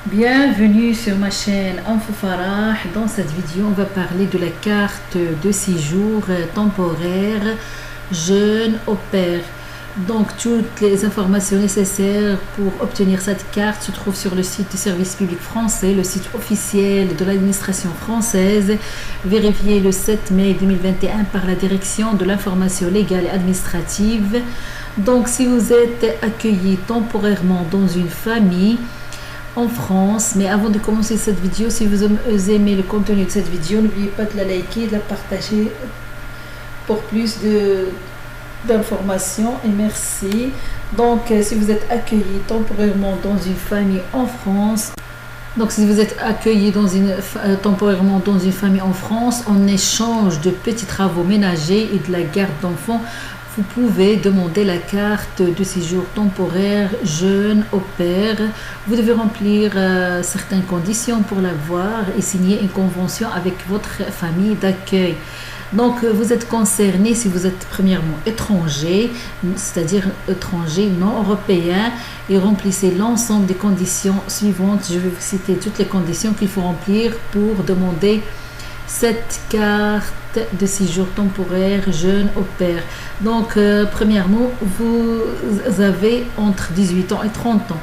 Bienvenue sur ma chaîne Info Farah. Dans cette vidéo, on va parler de la carte de séjour temporaire jeune au pair. Donc, toutes les informations nécessaires pour obtenir cette carte se trouvent sur le site du service public français, le site officiel de l'administration française, vérifié le 7 mai 2021 par la direction de l'information légale et administrative. Donc, si vous êtes accueilli temporairement dans une famille en France, mais avant de commencer cette vidéo, si vous aimez le contenu de cette vidéo, n'oubliez pas de la liker et de la partager pour plus d'informations, et merci. Donc si vous êtes accueilli temporairement dans une famille en France, temporairement dans une famille en France, en échange de petits travaux ménagers et de la garde d'enfants, vous pouvez demander la carte de séjour temporaire jeune au pair. Vous devez remplir certaines conditions pour l'avoir et signer une convention avec votre famille d'accueil. Donc, vous êtes concerné si vous êtes premièrement étranger, c'est-à-dire étranger non européen, et remplissez l'ensemble des conditions suivantes. Je vais vous citer toutes les conditions qu'il faut remplir pour demander cette carte de séjour temporaire jeune au pair. Donc, premièrement, vous avez entre 18 ans et 30 ans.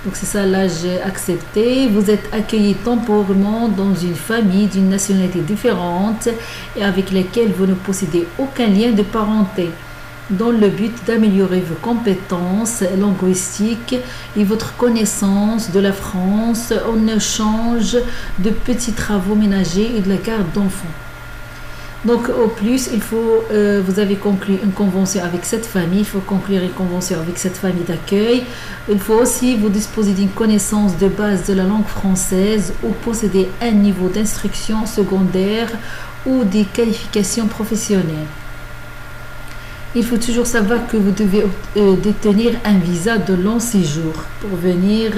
Donc, c'est ça l'âge accepté. Vous êtes accueilli temporairement dans une famille d'une nationalité différente et avec laquelle vous ne possédez aucun lien de parenté, dans le but d'améliorer vos compétences linguistiques et votre connaissance de la France en échange de petits travaux ménagers et de la garde d'enfants. Donc au plus, vous avez conclu une convention avec cette famille, il faut conclure une convention avec cette famille d'accueil. Il faut aussi vous disposer d'une connaissance de base de la langue française ou posséder un niveau d'instruction secondaire ou des qualifications professionnelles. Il faut toujours savoir que vous devez détenir un visa de long séjour pour venir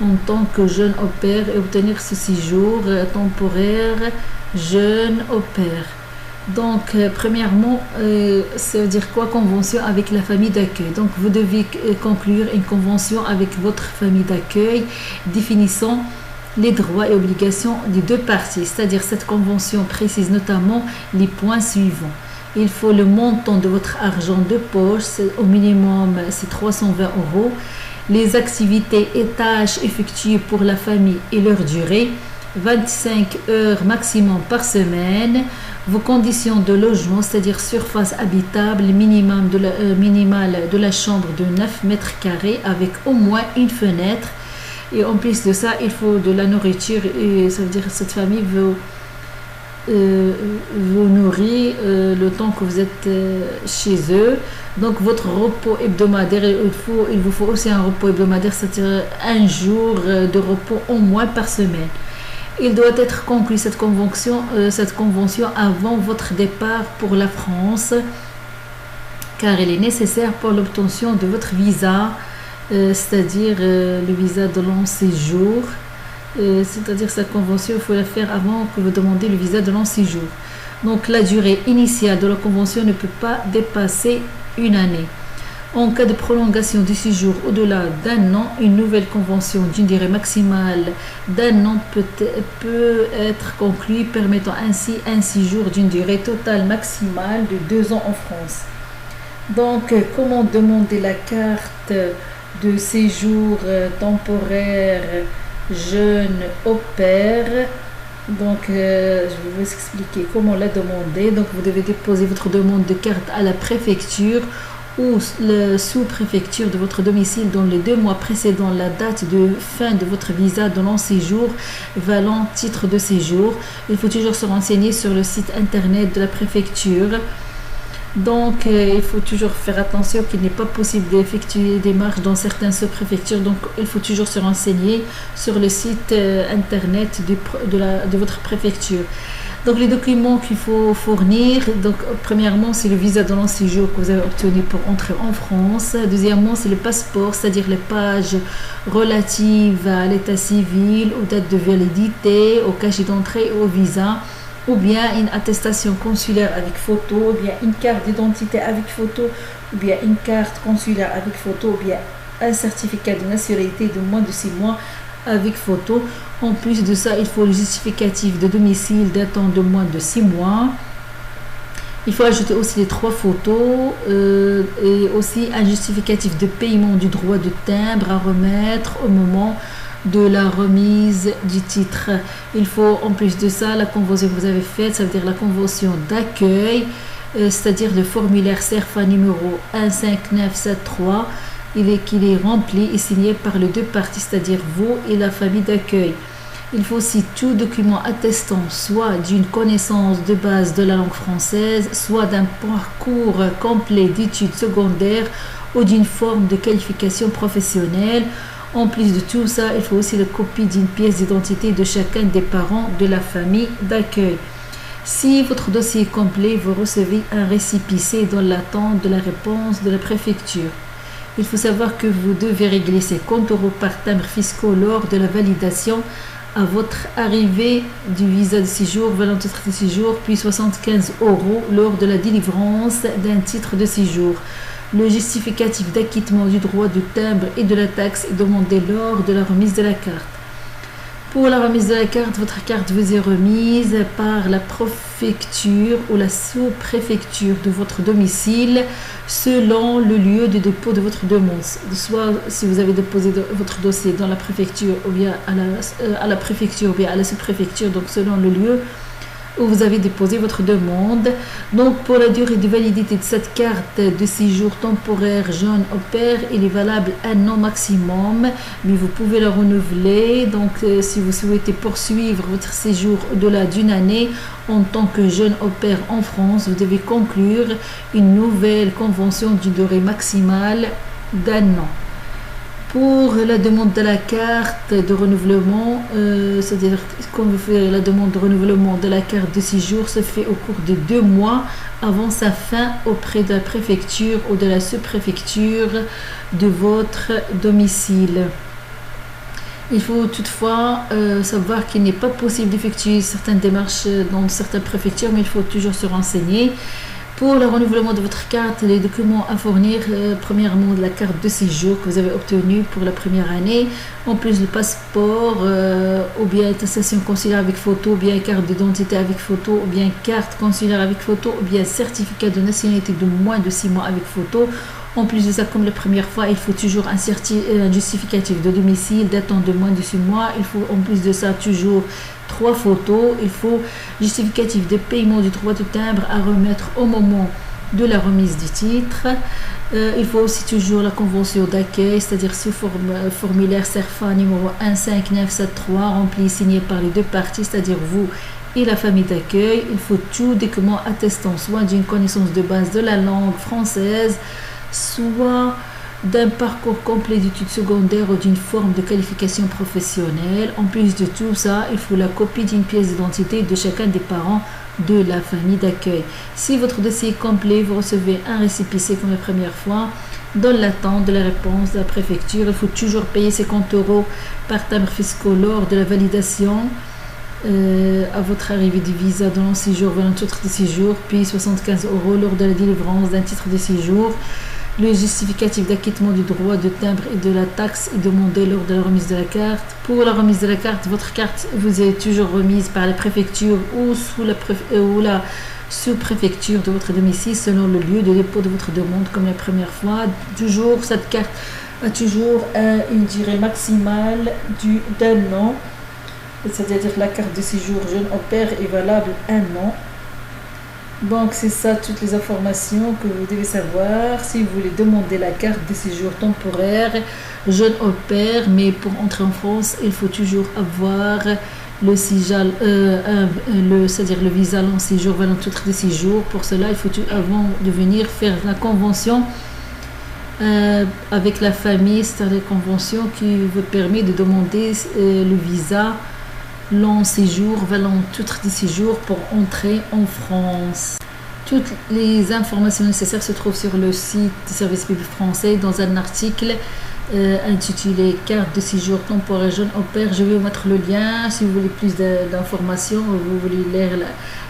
en tant que jeune au pair et obtenir ce séjour temporaire jeune au pair. Donc, premièrement, ça veut dire quoi, convention avec la famille d'accueil? Donc, vous devez conclure une convention avec votre famille d'accueil définissant les droits et obligations des deux parties. C'est-à-dire, cette convention précise notamment les points suivants. Il faut le montant de votre argent de poche, au minimum c'est 320 €, les activités et tâches effectuées pour la famille et leur durée, 25 heures maximum par semaine, vos conditions de logement, c'est-à-dire surface habitable minimale de la chambre de 9 mètres carrés avec au moins une fenêtre. Et en plus de ça, il faut de la nourriture, et ça veut dire que cette famille vous nourrit le temps que vous êtes chez eux. Donc votre repos hebdomadaire, il vous faut aussi un repos hebdomadaire, c'est-à-dire un jour de repos au moins par semaine. Il doit être conclu cette convention avant votre départ pour la France, car elle est nécessaire pour l'obtention de votre visa, c'est-à-dire le visa de long séjour. C'est-à-dire cette convention, il faut la faire avant que vous demandiez le visa de long séjour. Donc la durée initiale de la convention ne peut pas dépasser une année. En cas de prolongation du séjour au-delà d'un an, une nouvelle convention d'une durée maximale d'un an peut être conclue, permettant ainsi un séjour d'une durée totale maximale de 2 ans en France. Donc, comment demander la carte de séjour temporaire jeune au pair? Donc, je vais vous expliquer comment la demander. Donc, vous devez déposer votre demande de carte à la préfecture ou la sous-préfecture de votre domicile dans les 2 mois précédant la date de fin de votre visa de long séjour valant titre de séjour. Il faut toujours se renseigner sur le site internet de la préfecture. Donc, il faut toujours faire attention qu'il n'est pas possible d'effectuer des démarches dans certaines sous-préfectures. Donc, il faut toujours se renseigner sur le site internet de votre préfecture. Donc, les documents qu'il faut fournir, donc, premièrement, c'est le visa de long séjour que vous avez obtenu pour entrer en France. Deuxièmement, c'est le passeport, c'est-à-dire les pages relatives à l'état civil, aux dates de validité, au cachet d'entrée et au visa, ou bien une attestation consulaire avec photo, ou bien une carte d'identité avec photo, ou bien une carte consulaire avec photo, ou bien un certificat de nationalité de moins de 6 mois avec photo. En plus de ça, il faut le justificatif de domicile datant de moins de 6 mois. Il faut ajouter aussi les 3 photos et aussi un justificatif de paiement du droit de timbre à remettre au moment de la remise du titre. Il faut en plus de ça la convention que vous avez faite, ça veut dire la convention d'accueil, c'est-à-dire le formulaire CERFA numéro 15973, qu'il est rempli et signé par les 2 parties, c'est-à-dire vous et la famille d'accueil. Il faut aussi tout document attestant soit d'une connaissance de base de la langue française, soit d'un parcours complet d'études secondaires ou d'une forme de qualification professionnelle. En plus de tout ça, il faut aussi la copie d'une pièce d'identité de chacun des parents de la famille d'accueil. Si votre dossier est complet, vous recevez un récépissé dans l'attente de la réponse de la préfecture. Il faut savoir que vous devez régler 50 € par timbre fiscaux lors de la validation à votre arrivée du visa de séjour, valant titre de séjour, puis 75 € lors de la délivrance d'un titre de séjour. Le justificatif d'acquittement du droit de timbre et de la taxe est demandé lors de la remise de la carte. Pour la remise de la carte, votre carte vous est remise par la préfecture ou la sous-préfecture de votre domicile selon le lieu de dépôt de votre demande. Soit si vous avez déposé votre dossier dans la préfecture ou bien à la préfecture ou bien à la sous-préfecture, donc selon le lieu où vous avez déposé votre demande. Donc pour la durée de validité de cette carte de séjour temporaire jeune au pair, il est valable 1 an maximum, mais vous pouvez la renouveler. Donc si vous souhaitez poursuivre votre séjour au-delà d'une année en tant que jeune au pair en France, vous devez conclure une nouvelle convention d'une durée maximale d'1 an. Pour la demande de la carte de renouvellement, c'est-à-dire quand vous faites la demande de renouvellement de la carte de séjour, se fait au cours de 2 mois avant sa fin auprès de la préfecture ou de la sous-préfecture de votre domicile. Il faut toutefois savoir qu'il n'est pas possible d'effectuer certaines démarches dans certaines préfectures, mais il faut toujours se renseigner. Pour le renouvellement de votre carte, les documents à fournir, premièrement de la carte de séjour que vous avez obtenue pour la première année, en plus le passeport ou bien attestation consulaire avec photo, ou bien carte d'identité avec photo, ou bien carte consulaire avec photo, ou bien certificat de nationalité de moins de 6 mois avec photo. En plus de ça, comme la première fois, il faut toujours un justificatif de domicile datant de moins de 6 mois. Il faut en plus de ça toujours 3 photos. Il faut justificatif de paiement du droit de timbre à remettre au moment de la remise du titre. Il faut aussi toujours la convention d'accueil, c'est-à-dire sous formulaire CERFA numéro 15973, rempli et signé par les 2 parties, c'est-à-dire vous et la famille d'accueil. Il faut tout document attestant soit d'une connaissance de base de la langue française, soit d'un parcours complet d'études secondaires ou d'une forme de qualification professionnelle. En plus de tout ça, il faut la copie d'une pièce d'identité de chacun des parents de la famille d'accueil. Si votre dossier est complet, vous recevez un récépissé comme la première fois. Dans l'attente de la réponse de la préfecture, il faut toujours payer 50 € par timbre fiscal lors de la validation à votre arrivée du visa dans le séjour valant titre de séjour, puis 75 € lors de la délivrance d'un titre de séjour. Le justificatif d'acquittement du droit de timbre et de la taxe est demandé lors de la remise de la carte. Pour la remise de la carte, votre carte vous est toujours remise par la préfecture ou la sous-préfecture de votre domicile selon le lieu de dépôt de votre demande comme la première fois. Toujours, cette carte a toujours une durée maximale d'1 an. C'est-à-dire la carte de séjour jeune au pair est valable 1 an. Donc c'est ça toutes les informations que vous devez savoir si vous voulez demander la carte de séjour temporaire jeune au pair, mais pour entrer en France il faut toujours avoir le SIJAL, c'est-à-dire le visa long séjour valant titre de séjour. Pour cela il faut avant de venir faire la convention avec la famille, c'est-à-dire la convention qui vous permet de demander le visa long séjour valant titre de séjour pour entrer en France. Toutes les informations nécessaires se trouvent sur le site du service public français dans un article intitulé carte de séjour temporaire jeune au pair. Je vais vous mettre le lien si vous voulez plus d'informations, vous voulez lire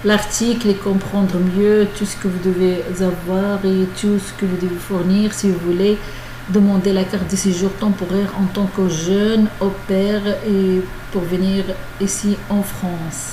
l'article et comprendre mieux tout ce que vous devez avoir et tout ce que vous devez fournir si vous voulez demander la carte de séjour temporaire en tant que jeune au pair et pour venir ici en France.